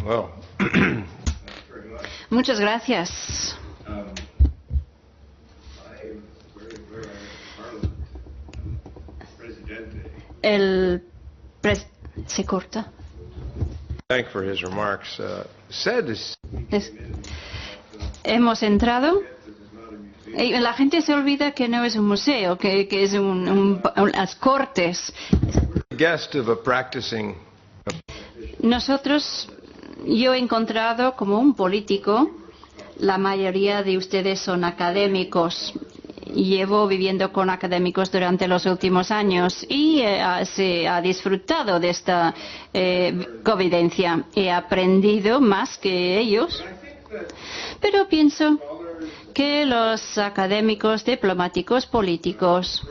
Well, Muchas gracias. Se corta. thank for his remarks. Hemos entrado y la gente se olvida que no es un museo, que es unas cortes. Guest of a practicing. Yo he encontrado como un político, la mayoría de ustedes son académicos. Llevo viviendo con académicos durante los últimos años y se ha disfrutado de esta convivencia. He aprendido más que ellos, pero pienso que los académicos, diplomáticos, políticos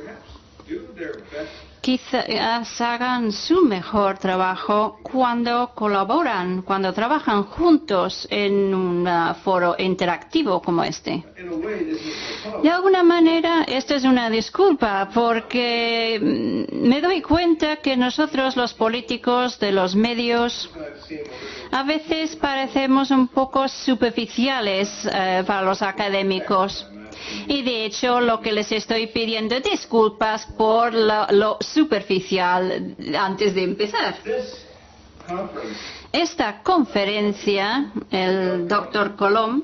quizás hagan su mejor trabajo cuando colaboran, cuando trabajan juntos en un foro interactivo como este. De alguna manera, esto es una disculpa porque me doy cuenta que nosotros, los políticos de los medios, a veces parecemos un poco superficiales para los académicos. Y de hecho lo que les estoy pidiendo es disculpas por lo superficial antes de empezar. Esta conferencia, el doctor Colom,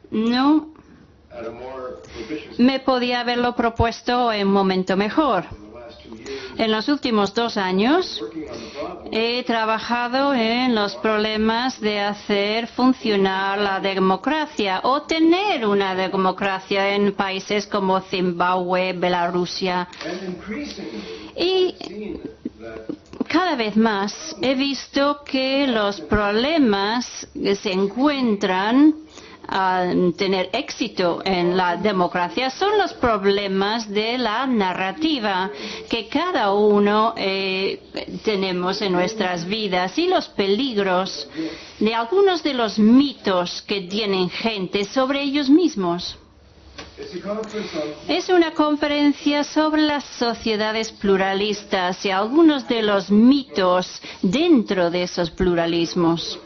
no me podía haberlo propuesto en un momento mejor. En los últimos 2 años he trabajado en los problemas de hacer funcionar la democracia o tener una democracia en países como Zimbabue, Bielorrusia. Y cada vez más he visto que los problemas que se encuentran a tener éxito en la democracia son los problemas de la narrativa que cada uno tenemos en nuestras vidas y los peligros de algunos de los mitos que tienen gente sobre ellos mismos. Es una conferencia sobre las sociedades pluralistas y algunos de los mitos dentro de esos pluralismos.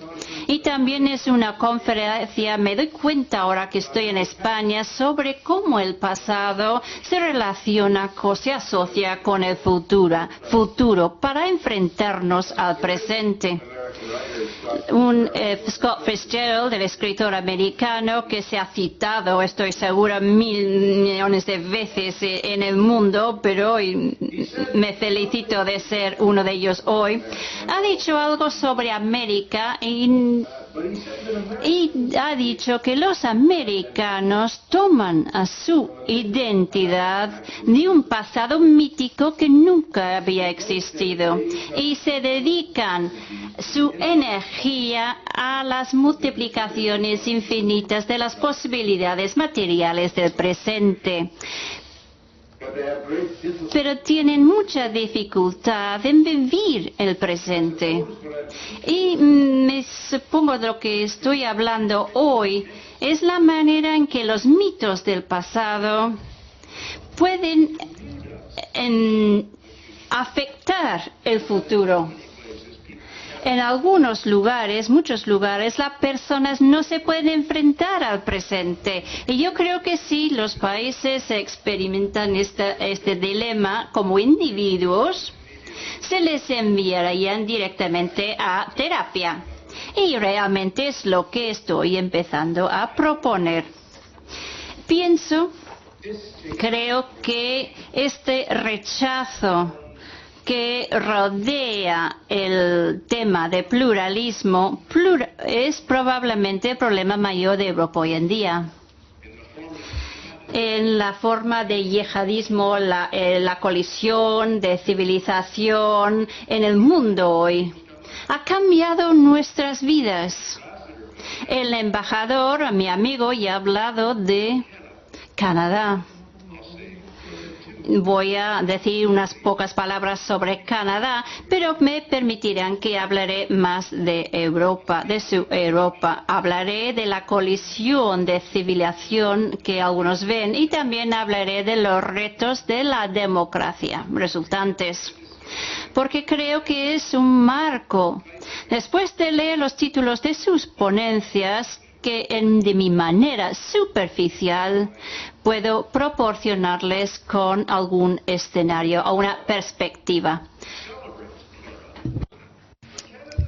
Y también es una conferencia, me doy cuenta ahora que estoy en España, sobre cómo el pasado se relaciona, se asocia con el futuro para enfrentarnos al presente. Scott Fitzgerald, el escritor americano que se ha citado, estoy segura, 1.000 millones de veces en el mundo, pero hoy me felicito de ser uno de ellos hoy, ha dicho algo sobre América y ha dicho que los americanos toman a su identidad de un pasado mítico que nunca había existido y se dedican su energía a las multiplicaciones infinitas de las posibilidades materiales del presente. Pero tienen mucha dificultad en vivir el presente. Y me supongo de lo que estoy hablando hoy es la manera en que los mitos del pasado pueden afectar el futuro. En algunos lugares, muchos lugares, las personas no se pueden enfrentar al presente. Y yo creo que si los países experimentan este dilema como individuos, se les enviarían directamente a terapia. Y realmente es lo que estoy empezando a proponer. Creo que este rechazo que rodea el tema de pluralismo es probablemente el problema mayor de Europa hoy en día. En la forma de yihadismo, la colisión de civilización en el mundo hoy ha cambiado nuestras vidas. El embajador, mi amigo, ya ha hablado de Canadá. Voy a decir unas pocas palabras sobre Canadá, pero me permitirán que hablaré más de Europa, de su Europa. Hablaré de la colisión de civilización que algunos ven y también hablaré de los retos de la democracia resultantes. Porque creo que es un marco Después de leer los títulos de sus ponencias, de mi manera superficial puedo proporcionarles con algún escenario o una perspectiva.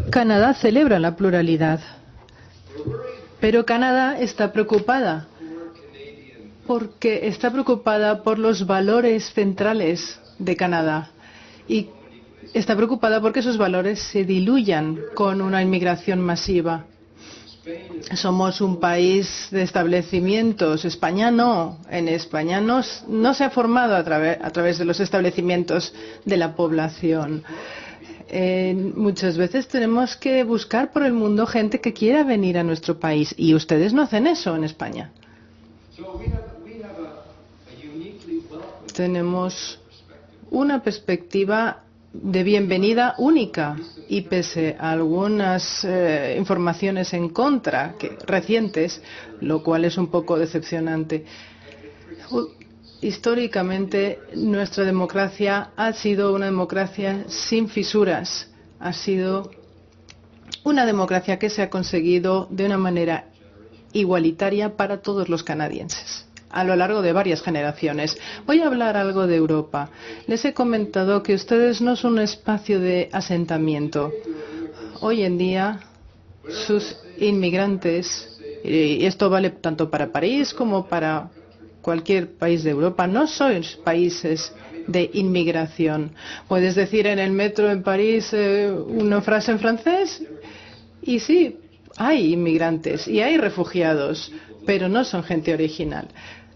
Canadá celebra la pluralidad, pero Canadá está preocupada por los valores centrales de Canadá y está preocupada porque esos valores se diluyan con una inmigración masiva. Somos un país de establecimientos. España no. En España no se ha formado a través de los establecimientos de la población. Muchas veces tenemos que buscar por el mundo gente que quiera venir a nuestro país y ustedes no hacen eso en España. Tenemos una perspectiva de bienvenida única y pese a algunas informaciones en contra recientes, lo cual es un poco decepcionante. Históricamente nuestra democracia ha sido una democracia sin fisuras, ha sido una democracia que se ha conseguido de una manera igualitaria para todos los canadienses a lo largo de varias generaciones. Voy a hablar algo de Europa. Les he comentado que ustedes no son un espacio de asentamiento. Hoy en día, sus inmigrantes, y esto vale tanto para París como para cualquier país de Europa, no sois países de inmigración. Puedes decir en el metro en París una frase en francés y sí, hay inmigrantes y hay refugiados, pero no son gente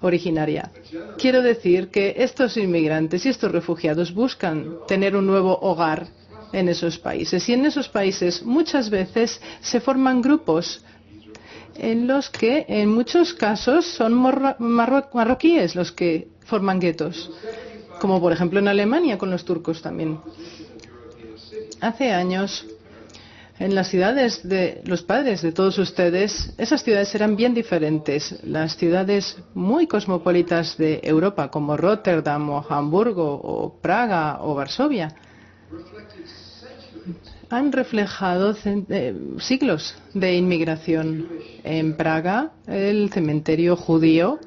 originaria. Quiero decir que estos inmigrantes y estos refugiados buscan tener un nuevo hogar en esos países. Y en esos países muchas veces se forman grupos en los que en muchos casos son marroquíes los que forman guetos, como por ejemplo en Alemania con los turcos también. Hace años, en las ciudades de los padres de todos ustedes, esas ciudades eran bien diferentes. Las ciudades muy cosmopolitas de Europa, como Rotterdam o Hamburgo o Praga o Varsovia, han reflejado siglos de inmigración. En Praga, el cementerio judío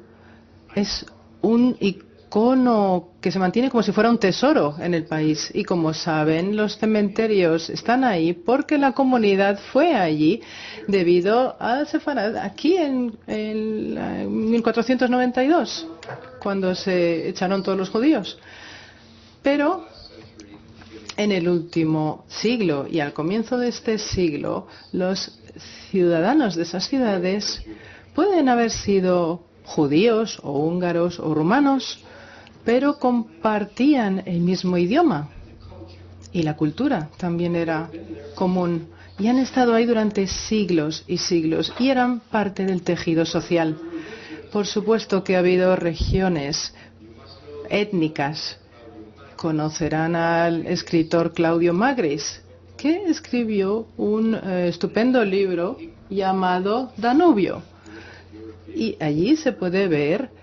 es un icono que se mantiene como si fuera un tesoro en el país. Y como saben, los cementerios están ahí porque la comunidad fue allí debido al Sefarad, aquí en 1492, cuando se echaron todos los judíos. Pero en el último siglo y al comienzo de este siglo, los ciudadanos de esas ciudades pueden haber sido judíos o húngaros o rumanos, pero compartían el mismo idioma y la cultura también era común y han estado ahí durante siglos y siglos y eran parte del tejido social. Por supuesto que ha habido regiones étnicas. Conocerán al escritor Claudio Magris, que escribió un estupendo libro llamado Danubio. Y allí se puede ver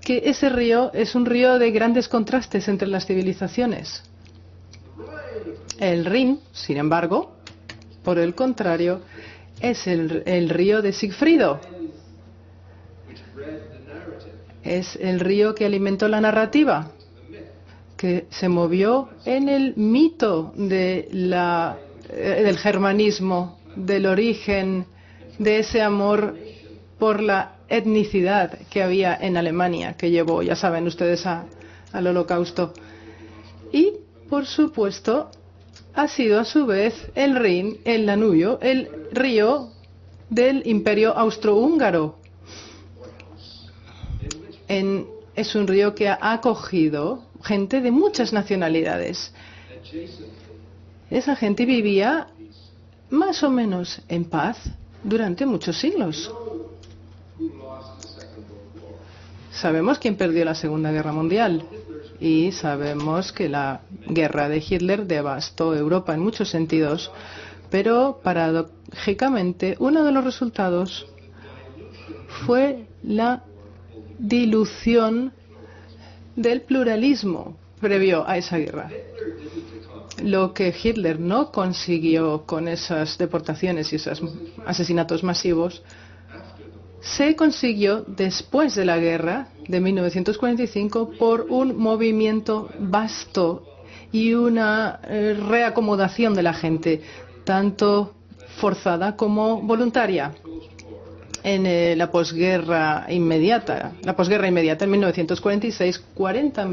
que ese río es un río de grandes contrastes entre las civilizaciones. El Rin, sin embargo, por el contrario, es el río de Sigfrido. Es el río que alimentó la narrativa, que se movió en el mito del germanismo, del origen de ese amor por la etnicidad que había en Alemania, que llevó, ya saben ustedes, al Holocausto. Y, por supuesto, ha sido a su vez el Rin, el Danubio, el río del Imperio Austrohúngaro. Es un río que ha acogido gente de muchas nacionalidades. Esa gente vivía más o menos en paz durante muchos siglos. Sabemos quién perdió la Segunda Guerra Mundial y sabemos que la guerra de Hitler devastó Europa en muchos sentidos, pero paradójicamente uno de los resultados fue la dilución del pluralismo previo a esa guerra. Lo que Hitler no consiguió con esas deportaciones y esos asesinatos masivos se consiguió después de la guerra de 1945 por un movimiento vasto y una reacomodación de la gente, tanto forzada como voluntaria. En la posguerra inmediata, en 1946, 30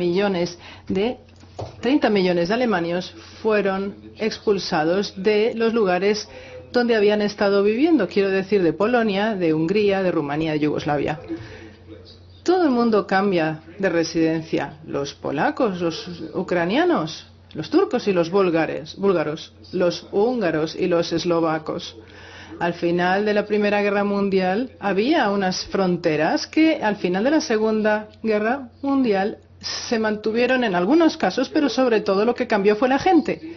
millones de alemanes fueron expulsados de los lugares donde habían estado viviendo, quiero decir, de Polonia, de Hungría, de Rumanía, de Yugoslavia. Todo el mundo cambia de residencia, los polacos, los ucranianos, los turcos y los búlgaros, los húngaros y los eslovacos. Al final de la Primera Guerra Mundial había unas fronteras que al final de la Segunda Guerra Mundial se mantuvieron en algunos casos, pero sobre todo lo que cambió fue la gente.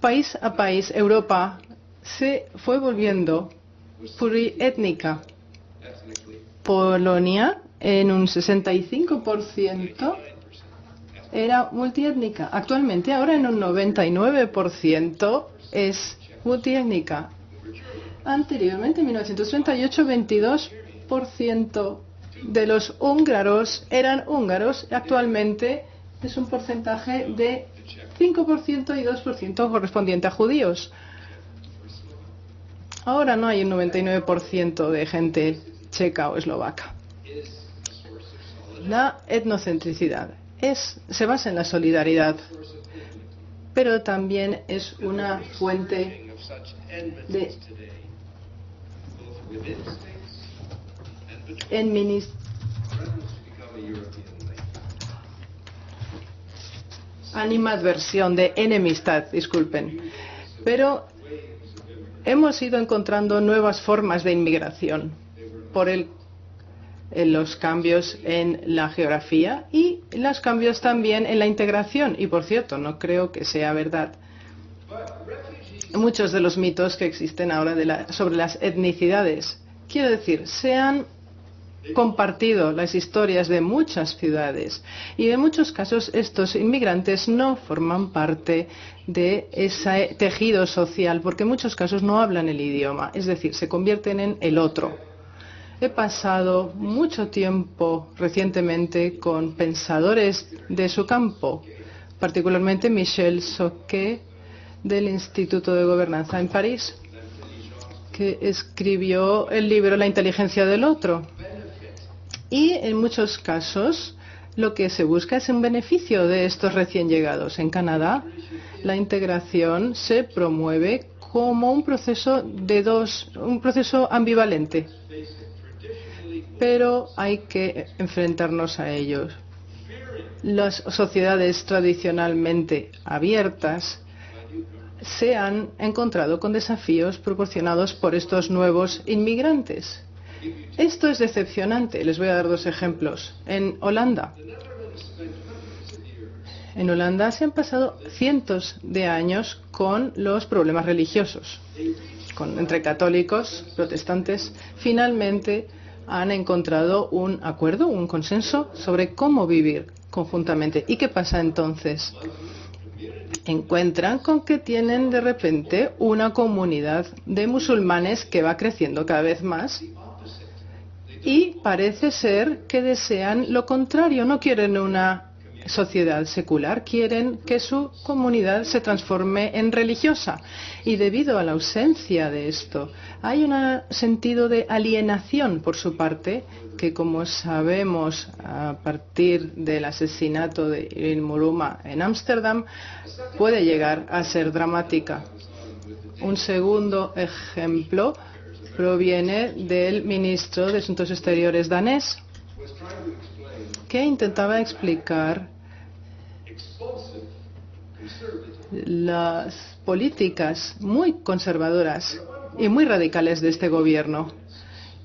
País a país, Europa se fue volviendo pluriétnica. Polonia, en un 65%, era multiétnica. Actualmente, ahora en un 99% es multiétnica. Anteriormente, en 1938, 22% de los húngaros eran húngaros. Actualmente es un porcentaje de 5% y 2% correspondiente a judíos. Ahora no hay un 99% de gente checa o eslovaca. La etnocentricidad se basa en la solidaridad, pero también es una fuente de animadversión, de enemistad, disculpen. Pero hemos ido encontrando nuevas formas de inmigración por los cambios en la geografía y los cambios también en la integración. Y por cierto, no creo que sea verdad muchos de los mitos que existen ahora sobre las etnicidades. Quiero decir, se han compartido las historias de muchas ciudades y en muchos casos estos inmigrantes no forman parte de ese tejido social porque en muchos casos no hablan el idioma, es decir, se convierten en el otro. He pasado mucho tiempo recientemente con pensadores de su campo, particularmente Michel Foucault del Instituto de Gobernanza en París, que escribió el libro La inteligencia del otro. Y en muchos casos lo que se busca es un beneficio de estos recién llegados. En Canadá, la integración se promueve como un proceso ambivalente. Pero hay que enfrentarnos a ellos. Las sociedades tradicionalmente abiertas se han encontrado con desafíos proporcionados por estos nuevos inmigrantes. Esto es decepcionante. Les voy a dar dos ejemplos. En Holanda se han pasado cientos de años con los problemas religiosos, entre católicos, protestantes. Finalmente han encontrado un acuerdo, un consenso sobre cómo vivir conjuntamente. ¿Y qué pasa entonces? Encuentran con que tienen de repente una comunidad de musulmanes que va creciendo cada vez más y parece ser que desean lo contrario, no quieren una sociedad secular, quieren que su comunidad se transforme en religiosa. Y debido a la ausencia de esto, hay un sentido de alienación por su parte que, como sabemos a partir del asesinato de Ibrahim Maluma en Ámsterdam, puede llegar a ser dramática. Un segundo ejemplo proviene del ministro de Asuntos Exteriores danés, que intentaba explicar las políticas muy conservadoras y muy radicales de este gobierno.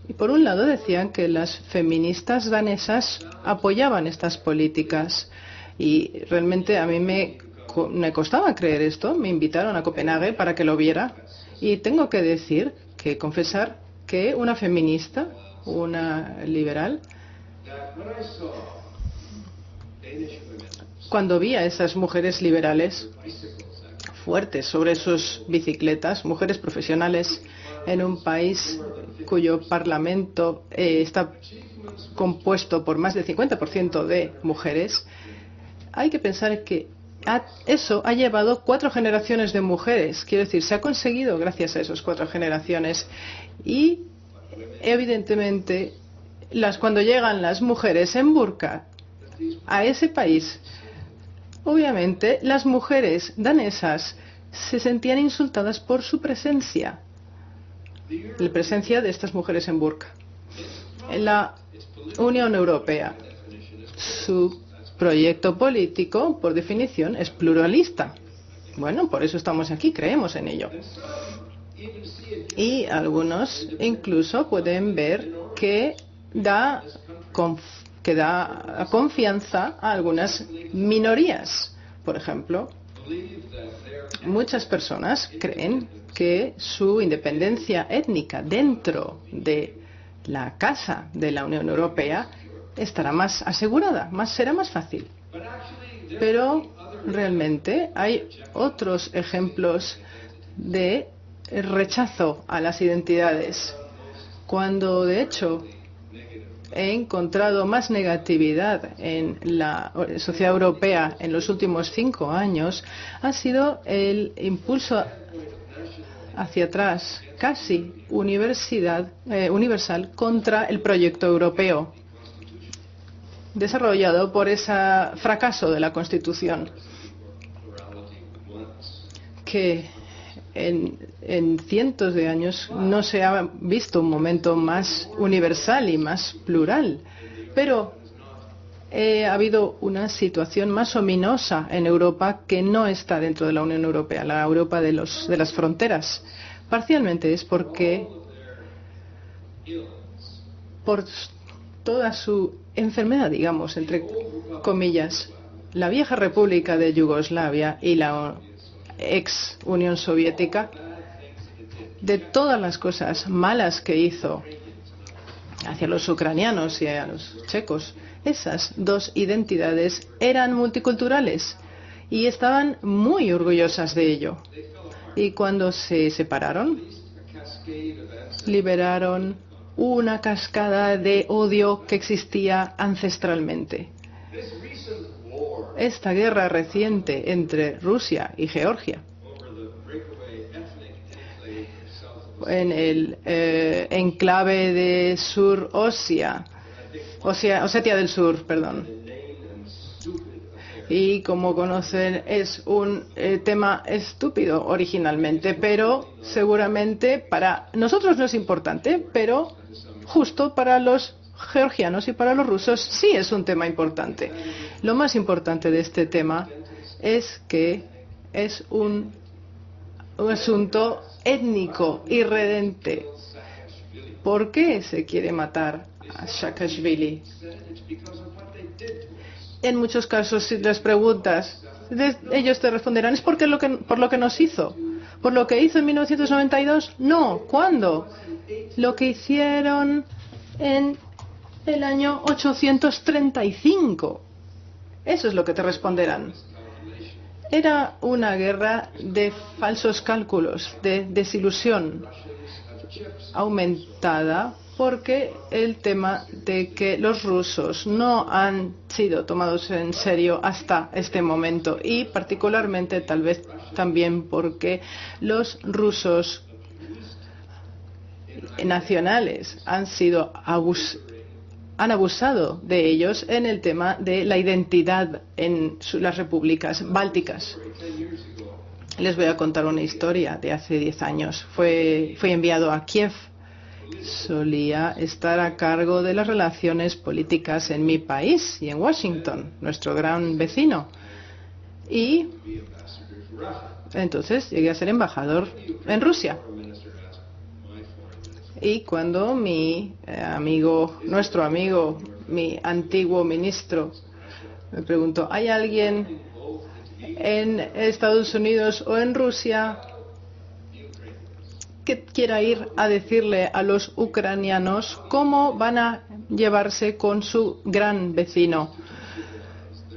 Y por un lado decían que las feministas danesas apoyaban estas políticas y realmente a mí me costaba creer esto. Me invitaron a Copenhague para que lo viera y tengo que confesar que una feminista, una liberal, Cuando vi a esas mujeres liberales fuertes sobre sus bicicletas, mujeres profesionales en un país cuyo parlamento está compuesto por más del 50% de mujeres, hay que pensar que eso ha llevado 4 generaciones de mujeres. Quiero decir, se ha conseguido gracias a esas 4 generaciones. Y evidentemente, cuando llegan las mujeres en burka a ese país, obviamente las mujeres danesas se sentían insultadas por su presencia, la presencia de estas mujeres en burka. En la Unión Europea, su proyecto político, por definición, es pluralista. Bueno, por eso estamos aquí, creemos en ello. Y algunos incluso pueden ver que da confianza a algunas minorías. Por ejemplo, muchas personas creen que su independencia étnica dentro de la casa de la Unión Europea estará más asegurada, será más fácil. Pero realmente hay otros ejemplos de rechazo a las identidades, cuando de hecho he encontrado más negatividad en la sociedad europea en los últimos 5 años, ha sido el impulso hacia atrás, casi universal, contra el proyecto europeo, desarrollado por ese fracaso de la Constitución, que en cientos de años no se ha visto un momento más universal y más plural. Pero ha habido una situación más ominosa en Europa que no está dentro de la Unión Europea, la Europa de las fronteras. Parcialmente es porque, por toda su enfermedad, digamos, entre comillas, la vieja República de Yugoslavia y la ex Unión Soviética, de todas las cosas malas que hizo hacia los ucranianos y a los checos, esas 2 identidades eran multiculturales y estaban muy orgullosas de ello. Y cuando se separaron, liberaron una cascada de odio que existía ancestralmente. Esta guerra reciente entre Rusia y Georgia, en el enclave de Osetia del Sur, perdón. Y como conocen, es un tema estúpido originalmente, pero seguramente para nosotros no es importante, pero justo para los georgianos y para los rusos sí es un tema importante. Lo más importante de este tema es que es un asunto étnico irredente. ¿Por qué se quiere matar a Saakashvili? En muchos casos, si les preguntas, ellos te responderán, es por lo que nos hizo. ¿Por lo que hizo en 1992? No. ¿Cuándo? Lo que hicieron en el año 835. Eso es lo que te responderán. Era una guerra de falsos cálculos, de desilusión, aumentada porque el tema de que los rusos no han sido tomados en serio hasta este momento, y particularmente tal vez también porque los rusos nacionales han abusado de ellos en el tema de la identidad en las repúblicas bálticas. Les voy a contar una historia de hace 10 años. Fui enviado a Kiev. Solía estar a cargo de las relaciones políticas en mi país y en Washington, nuestro gran vecino. Y entonces llegué a ser embajador en Rusia. Y cuando nuestro amigo, mi antiguo ministro, me preguntó, ¿hay alguien en Estados Unidos o en Rusia que quiera ir a decirle a los ucranianos cómo van a llevarse con su gran vecino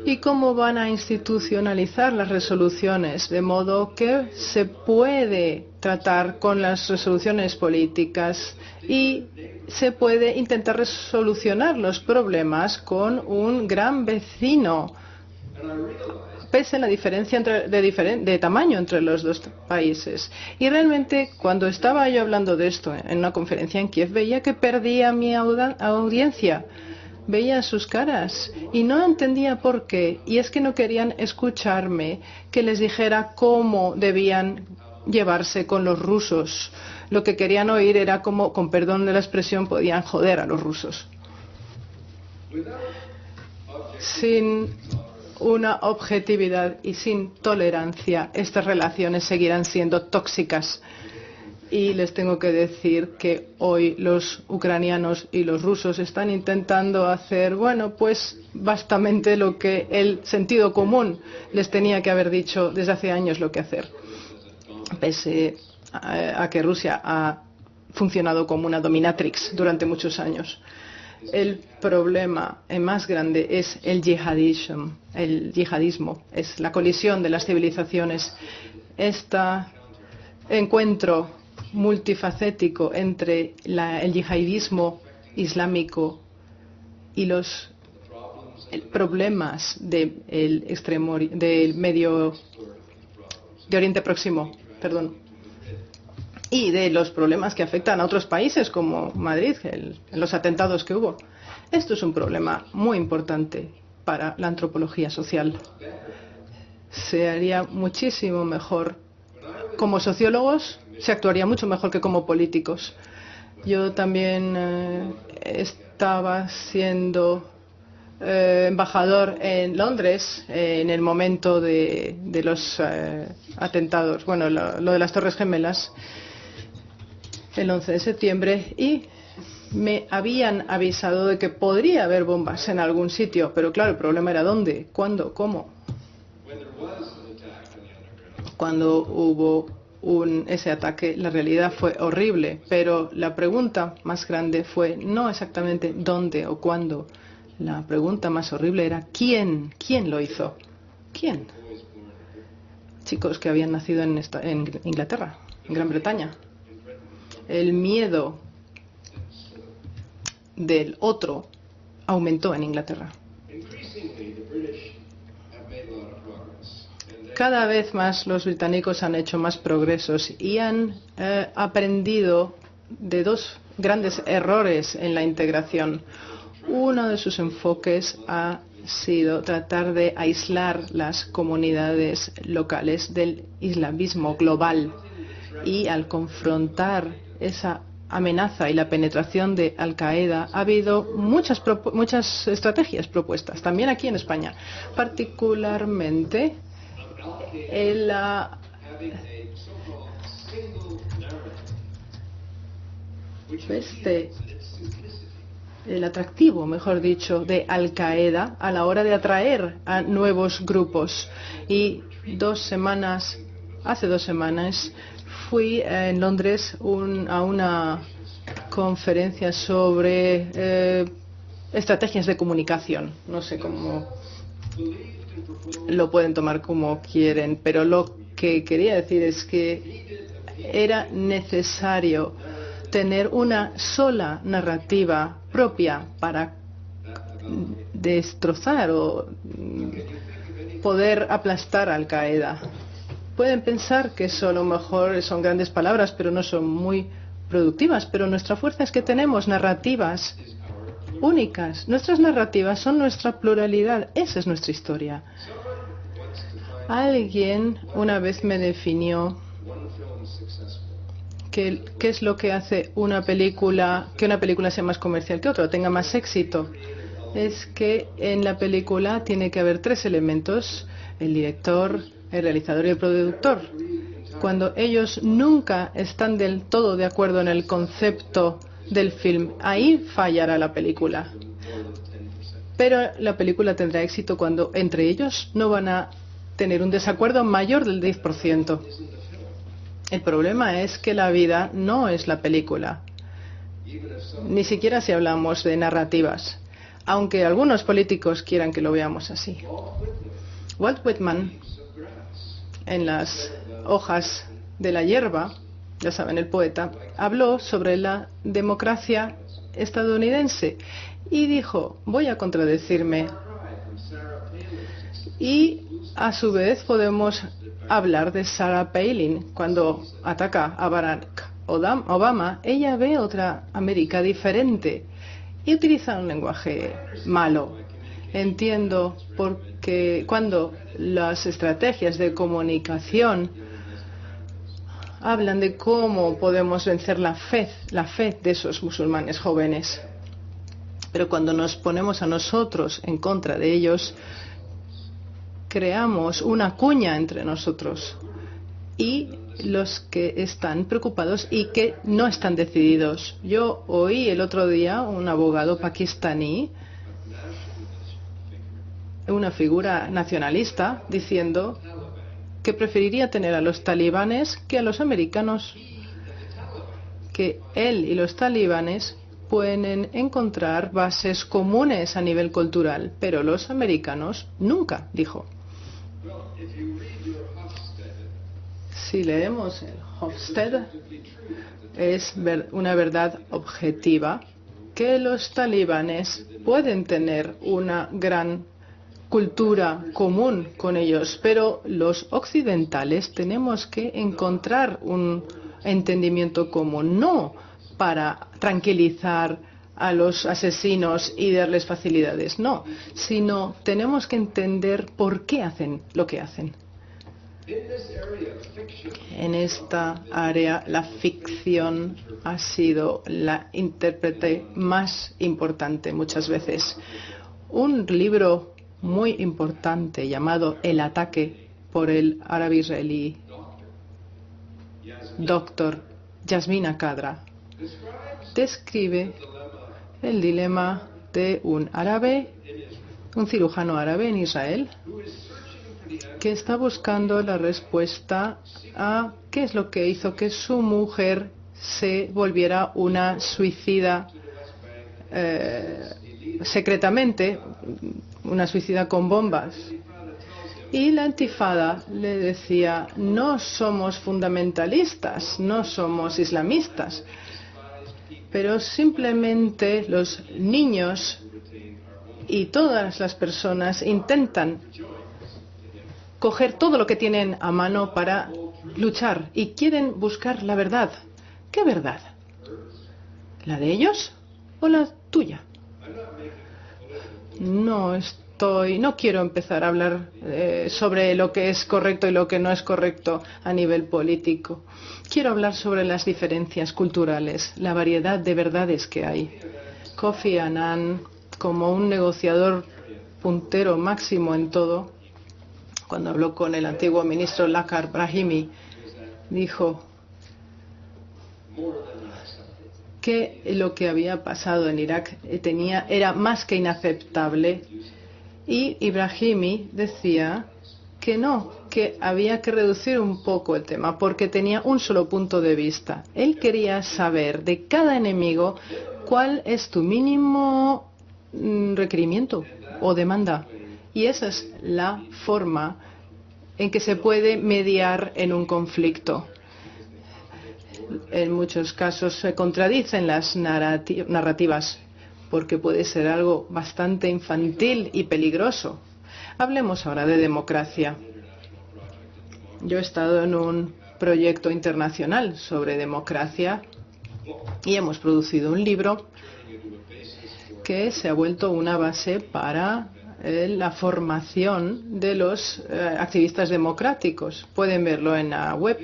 y cómo van a institucionalizar las resoluciones, de modo que se puede tratar con las resoluciones políticas y se puede intentar solucionar los problemas con un gran vecino, pese a la diferencia de tamaño entre los dos países. Y realmente, cuando estaba yo hablando de esto en una conferencia en Kiev, veía que perdía mi audiencia. Veía sus caras y no entendía por qué. Y es que no querían escucharme que les dijera cómo debían llevarse con los rusos. Lo que querían oír era cómo, con perdón de la expresión, podían joder a los rusos. Sin una objetividad y sin tolerancia, estas relaciones seguirán siendo tóxicas. Y les tengo que decir que hoy los ucranianos y los rusos están intentando hacer, bueno, pues bastante lo que el sentido común les tenía que haber dicho desde hace años lo que hacer. Pese a que Rusia ha funcionado como una dominatrix durante muchos años. El problema más grande es el yihadismo, es la colisión de las civilizaciones. Este encuentro multifacético entre el yihadismo islámico y los problemas del Medio de Oriente Próximo, y de los problemas que afectan a otros países como Madrid, los atentados que hubo. Esto es un problema muy importante para la antropología social. Se haría muchísimo mejor como sociólogos, se actuaría mucho mejor que como políticos. Yo también estaba siendo embajador en Londres en el momento de los atentados, bueno, lo de las Torres Gemelas, el 11 de septiembre, y me habían avisado de que podría haber bombas en algún sitio, pero claro, el problema era dónde, cuándo, cómo. Cuando hubo ese ataque, la realidad fue horrible, pero la pregunta más grande fue no exactamente dónde o cuándo. La pregunta más horrible era ¿quién? ¿Quién lo hizo? ¿Quién? Chicos que habían nacido en Inglaterra, en Gran Bretaña. El miedo del otro aumentó en Inglaterra. Cada vez más los británicos han hecho más progresos y han aprendido de dos grandes errores en la integración. Uno de sus enfoques ha sido tratar de aislar las comunidades locales del islamismo global, y al confrontar esa amenaza y la penetración de Al-Qaeda ha habido muchas estrategias propuestas, también aquí en España, particularmente el atractivo, mejor dicho, de Al-Qaeda a la hora de atraer a nuevos grupos. Y hace 2 semanas fui en Londres a una conferencia sobre estrategias de comunicación. No sé cómo lo pueden tomar como quieren, pero lo que quería decir es que era necesario tener una sola narrativa propia para destrozar o poder aplastar a Al-Qaeda. Pueden pensar que eso a lo mejor son grandes palabras, pero no son muy productivas. Pero nuestra fuerza es que tenemos narrativas únicas. Nuestras narrativas son nuestra pluralidad. Esa es nuestra historia. Alguien una vez me definió qué es lo que hace que una película sea más comercial que otra, tenga más éxito. Es que en la película tiene que haber 3 elementos: el director, el realizador y el productor. Cuando ellos nunca están del todo de acuerdo en el concepto del film, ahí fallará la película. Pero la película tendrá éxito cuando entre ellos no van a tener un desacuerdo mayor del 10%. El problema es que la vida no es la película, ni siquiera si hablamos de narrativas, aunque algunos políticos quieran que lo veamos así. Walt Whitman, en las hojas de la hierba, ya saben, el poeta, habló sobre la democracia estadounidense y dijo, voy a contradecirme. Y a su vez podemos hablar de Sarah Palin. Cuando ataca a Barack Obama, ella ve otra América diferente y utiliza un lenguaje malo. Entiendo porque cuando las estrategias de comunicación hablan de cómo podemos vencer la fe de esos musulmanes jóvenes, pero cuando nos ponemos a nosotros en contra de ellos, creamos una cuña entre nosotros y los que están preocupados y que no están decididos. Yo oí el otro día un abogado pakistaní, una figura nacionalista, diciendo que preferiría tener a los talibanes que a los americanos, que él y los talibanes pueden encontrar bases comunes a nivel cultural, pero los americanos nunca, dijo. Si leemos el Hofstede, es una verdad objetiva que los talibanes pueden tener una gran cultura común con ellos, pero los occidentales tenemos que encontrar un entendimiento común, no para tranquilizar a los asesinos y darles facilidades, no, sino tenemos que entender por qué hacen lo que hacen. En esta área, la ficción ha sido la intérprete más importante muchas veces. Un libro muy importante llamado El ataque, por el árabe israelí Dr. Yasmina Khadra, describe el dilema de un cirujano árabe en Israel, que está buscando la respuesta a qué es lo que hizo que su mujer se volviera una suicida secretamente, una suicida con bombas. Y la Intifada le decía, no somos fundamentalistas, no somos islamistas, pero simplemente los niños y todas las personas intentan coger todo lo que tienen a mano para luchar y quieren buscar la verdad. ¿Qué verdad? ¿La de ellos o la tuya? No quiero empezar a hablar sobre lo que es correcto y lo que no es correcto a nivel político. Quiero hablar sobre las diferencias culturales, la variedad de verdades que hay. Kofi Annan, como un negociador puntero máximo en todo, cuando habló con el antiguo ministro Lakhdar Brahimi, dijo que lo que había pasado en Irak era más que inaceptable, y Brahimi decía que no, que había que reducir un poco el tema porque tenía un solo punto de vista. Él quería saber de cada enemigo cuál es tu mínimo requerimiento o demanda, y esa es la forma en que se puede mediar en un conflicto. En muchos casos se contradicen las narrativas porque puede ser algo bastante infantil y peligroso. Hablemos ahora de democracia. Yo he estado en un proyecto internacional sobre democracia y hemos producido un libro que se ha vuelto una base para la formación de los activistas democráticos. Pueden verlo en la web.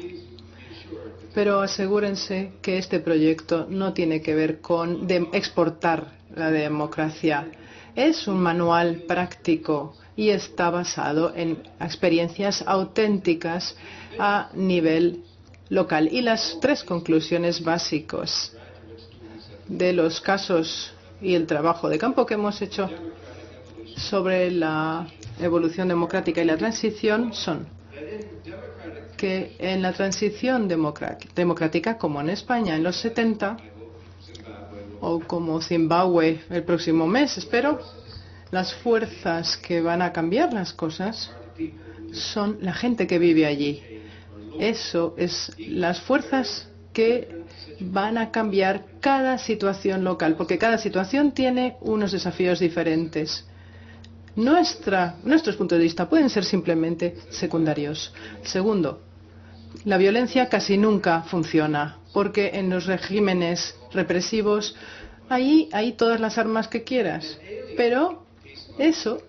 Pero asegúrense que este proyecto no tiene que ver con exportar la democracia. Es un manual práctico y está basado en experiencias auténticas a nivel local. Y las tres conclusiones básicas de los casos y el trabajo de campo que hemos hecho sobre la evolución democrática y la transición son que en la transición democrática, como en España en los 70, o como Zimbabue el próximo mes, espero, las fuerzas que van a cambiar las cosas son la gente que vive allí. Eso es las fuerzas que van a cambiar cada situación local, porque cada situación tiene unos desafíos diferentes. Nuestros puntos de vista pueden ser simplemente secundarios. Segundo, la violencia casi nunca funciona, porque en los regímenes represivos ahí hay todas las armas que quieras, pero eso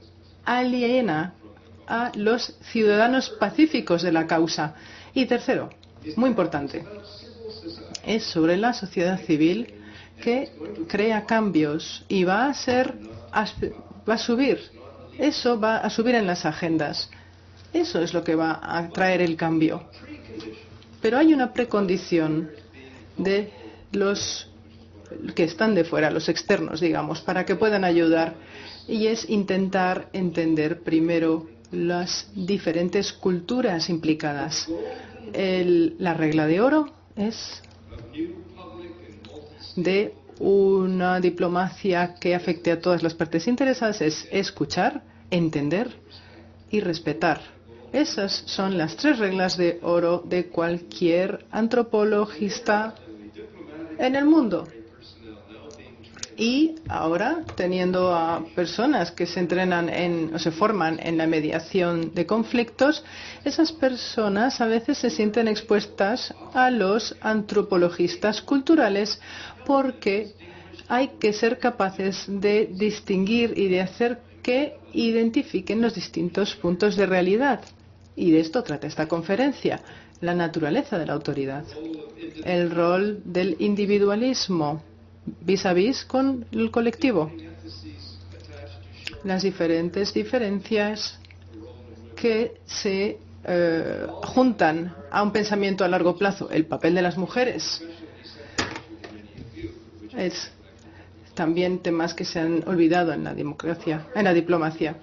aliena a los ciudadanos pacíficos de la causa. Y tercero, muy importante, es sobre la sociedad civil que crea cambios y va a subir. Eso va a subir en las agendas. Eso es lo que va a traer el cambio. Pero hay una precondición de los que están de fuera, los externos, digamos, para que puedan ayudar. Y es intentar entender primero las diferentes culturas implicadas. La regla de oro es de una diplomacia que afecte a todas las partes interesadas, es escuchar, entender y respetar. Esas son las 3 reglas de oro de cualquier antropologista en el mundo. Y ahora, teniendo a personas que se entrenan o se forman en la mediación de conflictos, esas personas a veces se sienten expuestas a los antropologistas culturales porque hay que ser capaces de distinguir y de hacer que identifiquen los distintos puntos de realidad. Y de esto trata esta conferencia, la naturaleza de la autoridad, el rol del individualismo vis-a-vis con el colectivo, las diferentes diferencias que se juntan a un pensamiento a largo plazo, el papel de las mujeres. Es también temas que se han olvidado en la diplomacia.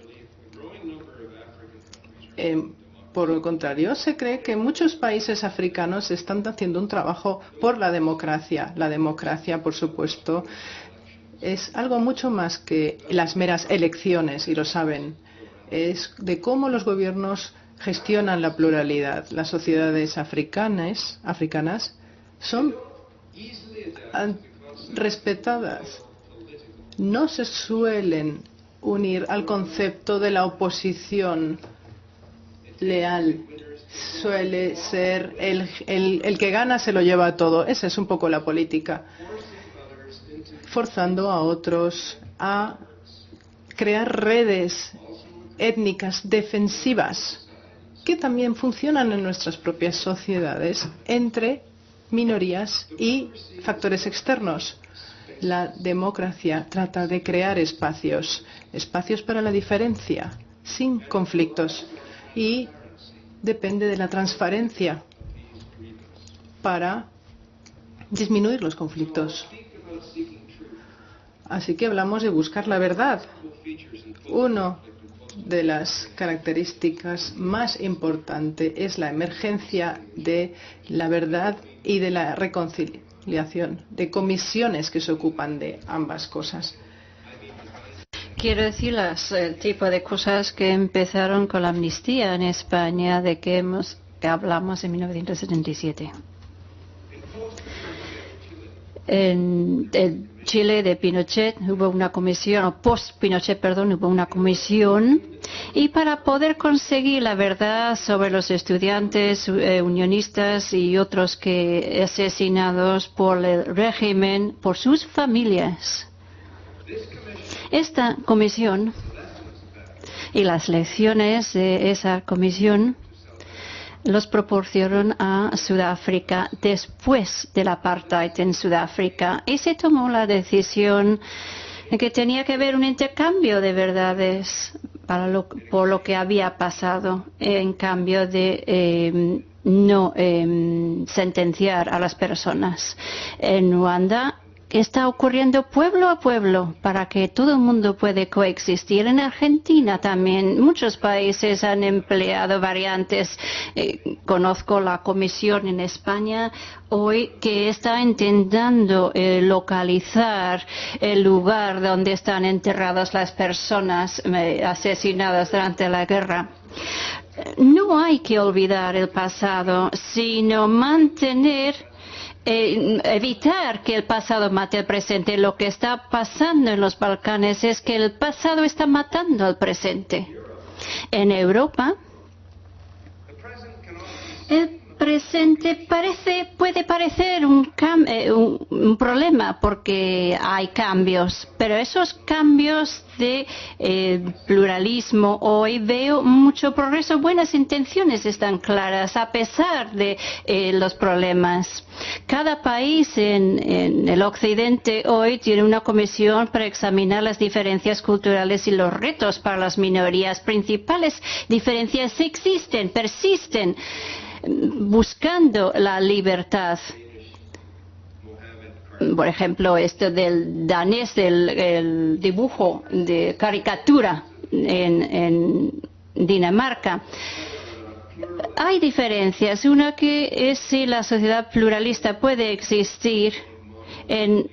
Por el contrario, se cree que muchos países africanos están haciendo un trabajo por la democracia. La democracia, por supuesto, es algo mucho más que las meras elecciones, y lo saben. Es de cómo los gobiernos gestionan la pluralidad. Las sociedades africanas son respetadas. No se suelen unir al concepto de la oposición leal. Suele ser el que gana se lo lleva todo. Esa es un poco la política, forzando a otros a crear redes étnicas defensivas que también funcionan en nuestras propias sociedades entre minorías y factores externos. La democracia trata de crear espacios para la diferencia, sin conflictos, y depende de la transparencia para disminuir los conflictos. Así que hablamos de buscar la verdad. Una de las características más importantes es la emergencia de la verdad y de la reconciliación, de comisiones que se ocupan de ambas cosas. Quiero decir el tipo de cosas que empezaron con la amnistía en España, de que hablamos en 1977. En el Chile de Pinochet hubo una comisión, o post-Pinochet, perdón, hubo una comisión, y para poder conseguir la verdad sobre los estudiantes unionistas y otros que asesinados por el régimen, por sus familias. Esta comisión y las lecciones de esa comisión los proporcionaron a Sudáfrica después del apartheid en Sudáfrica, y se tomó la decisión de que tenía que haber un intercambio de verdades por lo que había pasado, en cambio de no sentenciar a las personas. En Ruanda que está ocurriendo pueblo a pueblo para que todo el mundo pueda coexistir. En Argentina también muchos países han empleado variantes. Conozco la comisión en España hoy que está intentando localizar el lugar donde están enterradas las personas asesinadas durante la guerra. No hay que olvidar el pasado, sino evitar que el pasado mate el presente. Lo que está pasando en los Balcanes es que el pasado está matando al presente. En Europa, el presente puede parecer un problema porque hay cambios, pero esos cambios de pluralismo hoy veo mucho progreso. Buenas intenciones están claras a pesar de los problemas. Cada país en el occidente hoy tiene una comisión para examinar las diferencias culturales y los retos para las minorías. Principales diferencias existen, persisten, buscando la libertad. Por ejemplo, esto del danés, el dibujo de caricatura en Dinamarca. Hay diferencias. Una que es si la sociedad pluralista puede existir en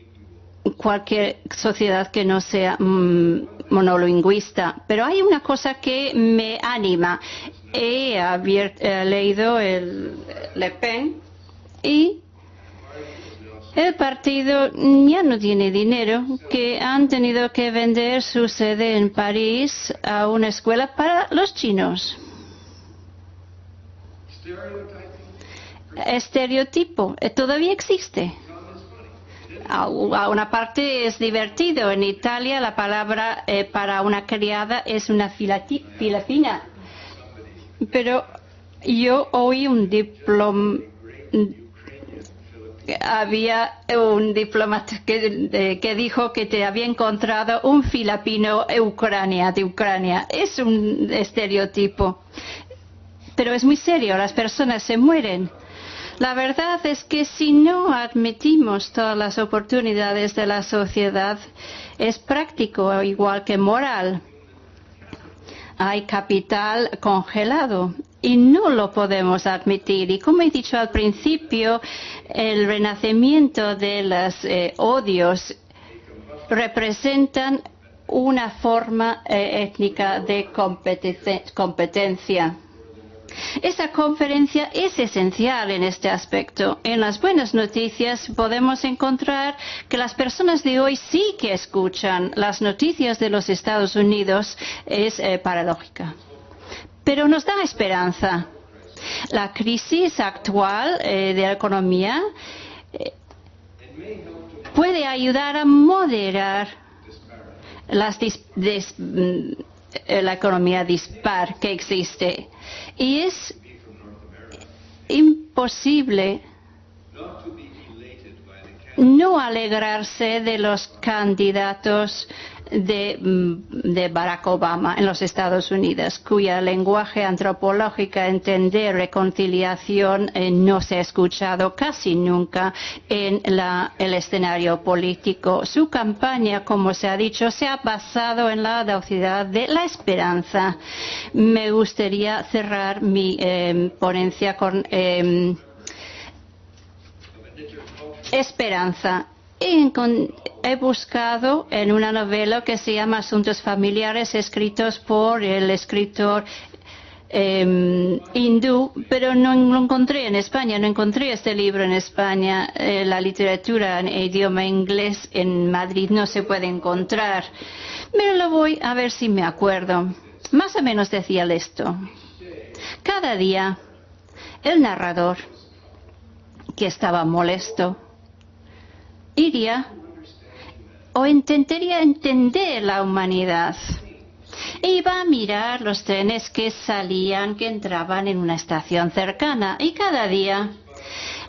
cualquier sociedad que no sea monolingüista. Pero hay una cosa que me anima. He leído el Le Pen y el partido ya no tiene dinero, que han tenido que vender su sede en París a una escuela para los chinos. Estereotipo todavía existe. A una parte es divertido. En Italia la palabra para una criada es una filipina. Pero yo oí había un diplomata que dijo que te había encontrado un filipino de Ucrania. Es un estereotipo. Pero es muy serio, las personas se mueren. La verdad es que si no admitimos todas las oportunidades de la sociedad, es práctico igual que moral. Hay capital congelado y no lo podemos admitir. Y como he dicho al principio, el renacimiento de los odios representan una forma étnica de competencia. Esa conferencia es esencial en este aspecto. En las buenas noticias podemos encontrar que las personas de hoy sí que escuchan las noticias de los Estados Unidos. Es paradójica, pero nos da esperanza. La crisis actual de la economía puede ayudar a moderar la economía dispar que existe. Y es imposible no alegrarse de los candidatos de Barack Obama en los Estados Unidos, cuya lenguaje antropológico, entender, reconciliación no se ha escuchado casi nunca en el escenario político. Su campaña, como se ha dicho, se ha basado en la docilidad de la esperanza. Me gustaría cerrar mi ponencia con esperanza. He buscado en una novela que se llama Asuntos Familiares, escritos por el escritor hindú, pero no lo encontré en España, no encontré este libro en España. La literatura en idioma inglés en Madrid no se puede encontrar. Pero lo voy a ver si me acuerdo. Más o menos decía esto. Cada día, el narrador, que estaba molesto, iría o intentaría entender la humanidad. Iba a mirar los trenes que salían, que entraban en una estación cercana, y cada día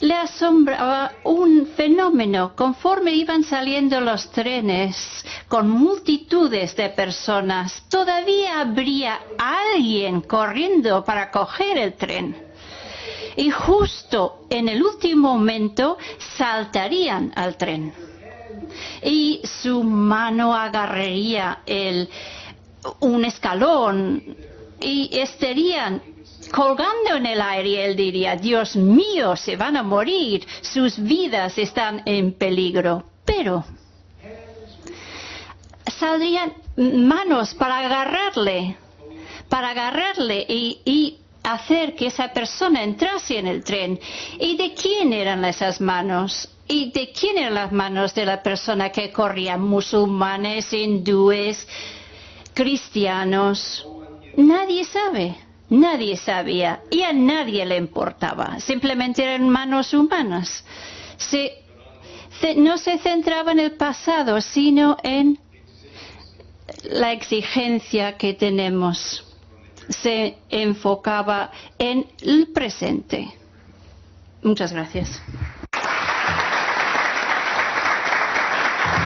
le asombraba un fenómeno. Conforme iban saliendo los trenes con multitudes de personas, todavía habría alguien corriendo para coger el tren. Y justo en el último momento saltarían al tren. y su mano agarraría un escalón y estarían colgando en el aire y él diría, Dios mío, se van a morir, sus vidas están en peligro. Pero saldrían manos para agarrarle y hacer que esa persona entrase en el tren. ¿Y de quién eran esas manos? ¿Y de quién eran las manos de la persona que corría? Musulmanes, hindúes, cristianos. Nadie sabe. Nadie sabía y a nadie le importaba. Simplemente eran manos humanas. No se centraba en el pasado, sino en la exigencia que tenemos. Se enfocaba en el presente. Muchas gracias.